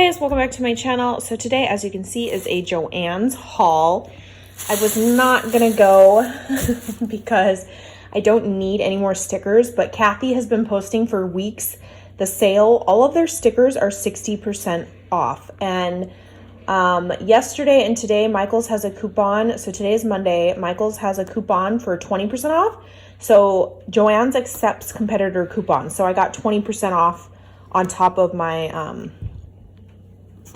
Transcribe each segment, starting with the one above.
Hey guys, welcome back to my channel. So today, as you can see, is a Joanns haul. I was not gonna go because I don't need any more stickers, but Kathy has been posting for weeks the sale. All of their stickers are 60% off. And yesterday and today, Michael's has a coupon. So today is Monday. Michael's has a coupon for 20% off. So Joann's accepts competitor coupons. So I got 20% off on top of my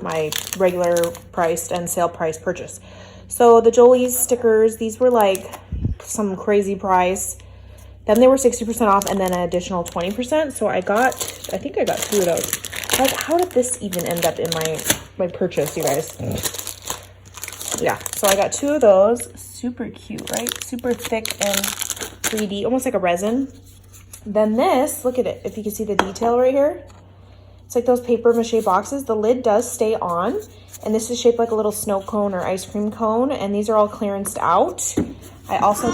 my regular priced and sale price purchase. So the Jolie's stickers, these were like some crazy price. Then they were 60% off and then an additional 20%. So I think I got 2 of those. Like, how did this even end up in my purchase, you guys? Yeah, so I got 2 of those. Super cute, right? Super thick and 3D, almost like a resin. Then this, look at it. If you can see the detail right here. It's like those paper mache boxes. The lid does stay on, and this is shaped like a little snow cone or ice cream cone, and these are all clearanced out. I also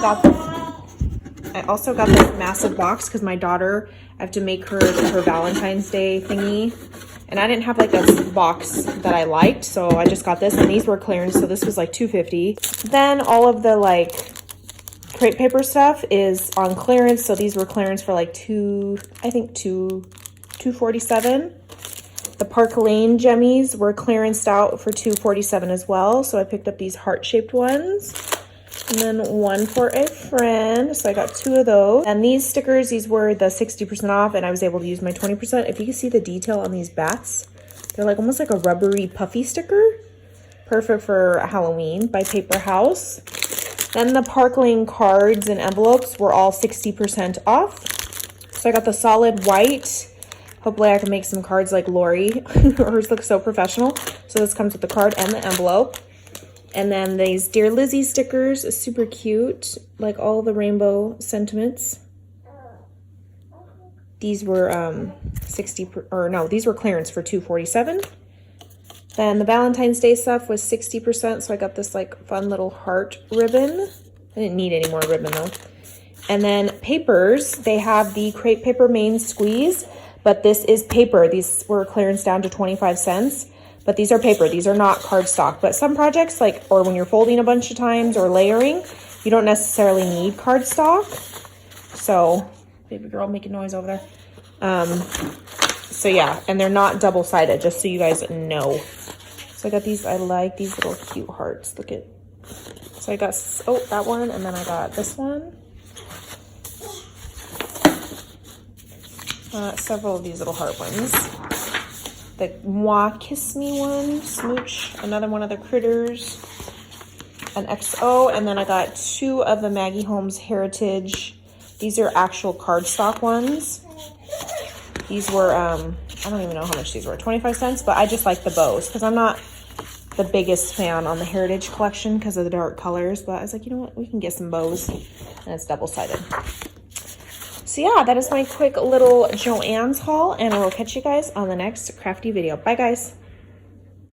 got this massive box because my daughter, I have to make her Valentine's Day thingy, and I didn't have like a box that I liked, so I just got this, and these were clearance, so this was like $2.50. Then all of the like crepe paper stuff is on clearance, so these were clearance for like $2.47. The Park Lane Jemmies were clearanced out for $2.47 as well. So I picked up these heart-shaped ones. And then one for a friend. So I got 2 of those. And these stickers, these were the 60% off, and I was able to use my 20%. If you can see the detail on these bats, they're like almost like a rubbery puffy sticker. Perfect for Halloween by Paper House. Then the Park Lane cards and envelopes were all 60% off. So I got the solid white. Hopefully I can make some cards like Lori. Hers looks so professional. So this comes with the card and the envelope. And then these Dear Lizzie stickers is super cute. Like all the rainbow sentiments. These were these were clearance for $2.47. Then the Valentine's Day stuff was 60%. So I got this like fun little heart ribbon. I didn't need any more ribbon though. And then papers, they have the crepe paper main squeeze. But this is paper. These were clearance down to 25 cents. But these are paper. These are not cardstock. But some projects, like, or when you're folding a bunch of times or layering, you don't necessarily need cardstock. So, baby girl making noise over there. So yeah, and they're not double-sided, just so you guys know. So I got these. I like these little cute hearts. Look at. So I got, that one, and then I got this one. Several of these little heart ones. The Moi Kiss Me one, Smooch, another one of the critters, an XO, and then I got 2 of the Maggie Holmes Heritage. These are actual cardstock ones. These were, I don't even know how much these were, 25 cents, but I just like the bows because I'm not the biggest fan on the Heritage collection because of the dark colors, but I was like, you know what, we can get some bows, and it's double-sided. So yeah, that is my quick little Joann's haul, and I will catch you guys on the next crafty video. Bye guys.